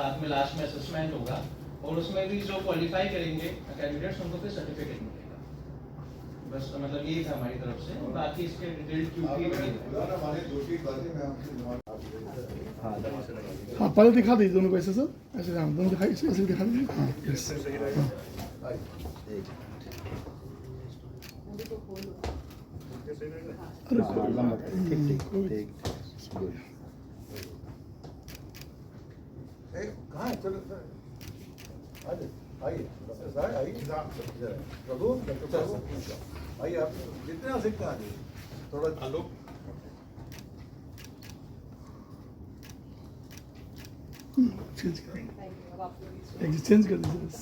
रात में लास्ट में असेसमेंट होगा और उसमें भी जो क्वालिफाई करेंगे कैंडिडेट्स उनको फिर सर्टिफिकेट मिलेगा। बस मतलब यही था हमारी तरफ से, बाकी इसके डिटेल क्यूटी हाँ पहले दिखा दीजिए दोनों को ऐसे सर, ऐसे हाँ दोनों दिखाई ऐसे दिखा दीजिए। हाँ यस कहाँ है? चलो आइए डॉक्टर साहब आइए, प्रभु डॉक्टर साहब आइए, आप जितने आ सकते हैं आइए, थोड़ा हेलो चेंज कर, चेंज कर दीजिए बस।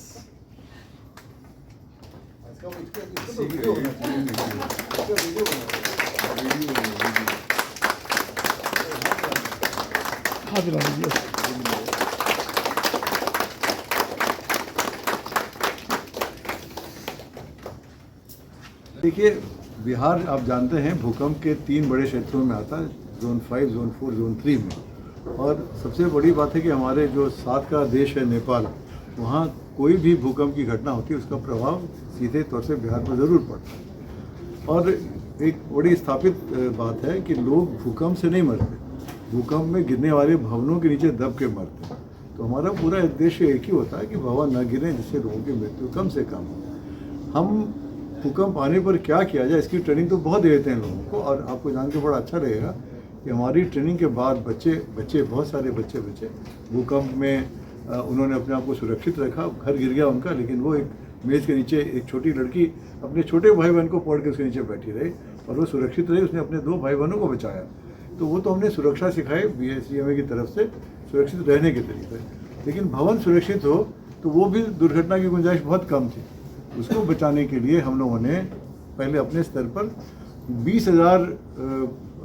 इसका तो वीडियो होना चाहिए, इसका वीडियो हाथ मिला दीजिए। देखिए, बिहार आप जानते हैं भूकंप के 3 बड़े क्षेत्रों में आता है, जोन 5, जोन 4, जोन 3 में। और सबसे बड़ी बात है कि हमारे जो साथ का देश है नेपाल, वहाँ कोई भी भूकंप की घटना होती है उसका प्रभाव सीधे तौर से बिहार पर ज़रूर पड़ता है। और एक बड़ी स्थापित बात है कि लोग भूकंप से नहीं मरते, भूकंप में गिरने वाले भवनों के नीचे दब के मरते हैं। तो हमारा पूरा उद्देश्य एक ही होता है कि भवन न गिरें, जिससे लोगों की मृत्यु कम से कम हो। हम भूकंप आने पर क्या किया जाए इसकी ट्रेनिंग तो बहुत देते हैं लोगों को, और आपको जान के बड़ा अच्छा लगेगा कि हमारी ट्रेनिंग के बाद बच्चे बहुत सारे बच्चे भूकंप में उन्होंने अपने आप को सुरक्षित रखा। घर गिर गया उनका, लेकिन वो एक मेज़ के नीचे एक छोटी लड़की अपने छोटे भाई बहन को पकड़ के उसके नीचे बैठी रही और वो सुरक्षित रही, उसने अपने 2 भाई बहनों को बचाया। तो वो तो हमने सुरक्षा सिखाई BSCMA की तरफ से, सुरक्षित रहने के तरीके। लेकिन भवन सुरक्षित हो तो वो भी दुर्घटना की गुंजाइश बहुत कम थी। उसको बचाने के लिए हम लोगों ने पहले अपने स्तर पर 20,000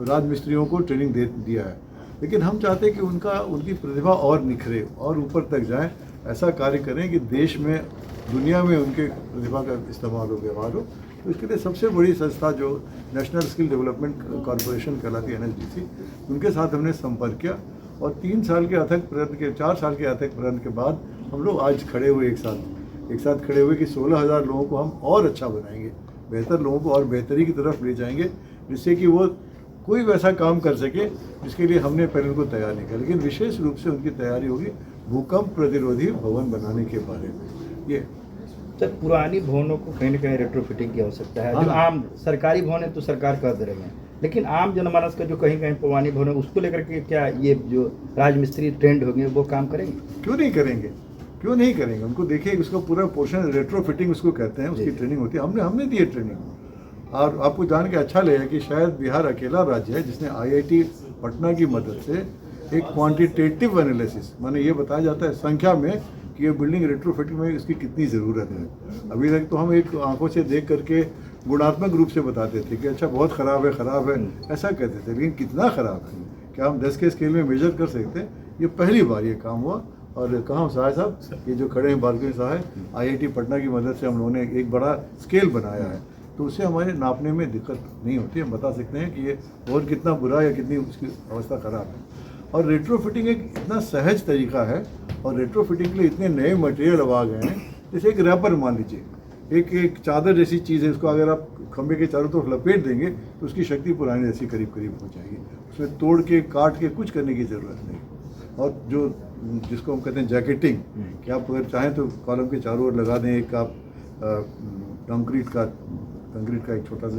राजमिस्त्रियों को ट्रेनिंग दे दिया है। लेकिन हम चाहते हैं कि उनकी प्रतिभा और निखरे और ऊपर तक जाए, ऐसा कार्य करें कि देश में दुनिया में उनके प्रतिभा का इस्तेमाल हो, व्यवहार हो। तो इसके लिए सबसे बड़ी संस्था जो नेशनल स्किल डेवलपमेंट कॉरपोरेशन कहलाती है, NSDC, उनके साथ हमने संपर्क किया और 3 साल के अथक प्रयत्न के 4 साल के अथक प्रयत्न के बाद हम लोग आज खड़े हुए एक साथ खड़े हुए कि 16,000 लोगों को हम और अच्छा बनाएंगे, बेहतर लोगों को और बेहतरी की तरफ ले जाएंगे, जिससे कि वो कोई वैसा काम कर सके जिसके लिए हमने पहले उनको तैयार नहीं किया। लेकिन विशेष रूप से उनकी तैयारी होगी भूकंप प्रतिरोधी भवन बनाने के बारे में। ये सर, पुरानी भवनों को कहीं ना कहीं रेट्रोफिटिंग की आवश्यकता है। जो आम सरकारी भवन है तो सरकार कर दे रहे हैं, लेकिन आम जनमानस का जो कहीं पुरानी भवन है उसको लेकर के क्या ये जो राजमिस्त्री ट्रेंड होंगे वो काम करेंगे? क्यों नहीं करेंगे? उनको देखिए, उसका पूरा पोर्शन रेट्रोफिटिंग उसको कहते हैं, उसकी ट्रेनिंग होती है। हमने दी है ट्रेनिंग। और आपको जान के अच्छा लगेगा कि शायद बिहार अकेला राज्य है जिसने IIT पटना की मदद से एक क्वांटिटेटिव एनालिसिस, माने ये बताया जाता है संख्या में कि ये बिल्डिंग रेट्रोफिटिंग में इसकी कितनी ज़रूरत है। अभी तक तो हम एक आंखों से देख करके गुणात्मक रूप से बताते थे कि अच्छा बहुत ख़राब है, ऐसा कहते थे। लेकिन कितना ख़राब है क्या हम 10 के स्केल में मेजर कर सकते हैं? ये पहली बार ये काम हुआ। और कहाँ सहाय साहब, ये जो खड़े हैं बालकनी सहाय, IIT पटना की मदद से हम लोगों ने एक बड़ा स्केल बनाया है, तो उससे हमारे नापने में दिक्कत नहीं होती। हम बता सकते हैं कि ये भवन कितना बुरा है या कितनी उसकी अवस्था ख़राब है। और रेट्रोफिटिंग एक इतना सहज तरीका है, और रेट्रोफिटिंग के लिए इतने नए मटेरियल अब आ गए हैं। जैसे एक रैपर मान लीजिए, एक चादर जैसी चीज़ है, उसको अगर आप खंभे के चारों तरफ लपेट देंगे तो उसकी शक्ति पुरानी जैसी करीब हो जाएगी। उसमें तोड़ के काट के कुछ करने की ज़रूरत नहीं। और जिसको हम कहते हैं जैकेटिंग, कि आप अगर चाहें तो कॉलम के चारों ओर लगा दें, एक आप कंक्रीट का एक छोटा सा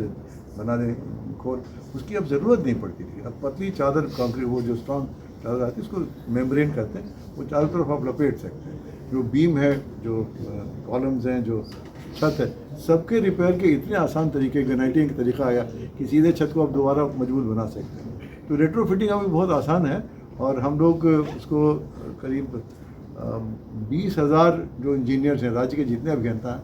बना दें खोल, उसकी अब ज़रूरत नहीं पड़ती थी। अब पतली चादर कंक्रीट, वो जो स्ट्रॉन्ग चादर आती है उसको मेम्ब्रेन कहते हैं, वो चारों तरफ आप लपेट सकते हैं। जो बीम है, जो कॉलम्स हैं, जो छत है, सबके रिपेयर के इतने आसान तरीके, ग्रेनाइटिंग का तरीका आया कि सीधे छत को आप दोबारा मजबूत बना सकते हैं। तो रेट्रोफिटिंग अभी बहुत आसान है, और हम लोग उसको करीब 20,000 जो इंजीनियर्स हैं, राज्य के जितने अभियंता हैं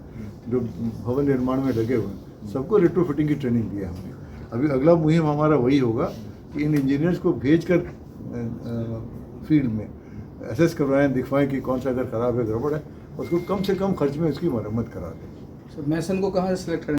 जो भवन निर्माण में लगे हुए हैं, सबको रेट्रोफिटिंग की ट्रेनिंग दी है हमने। अभी अगला मुहिम हमारा वही होगा कि इन इंजीनियर्स को भेजकर फील्ड में एसेस करवाएं, दिखवाएं कि कौन सा अगर ख़राब है, गड़बड़ है, उसको कम से कम खर्च में उसकी मरम्मत करा दें। सर मैसन को कहाँ से सिलेक्ट करें?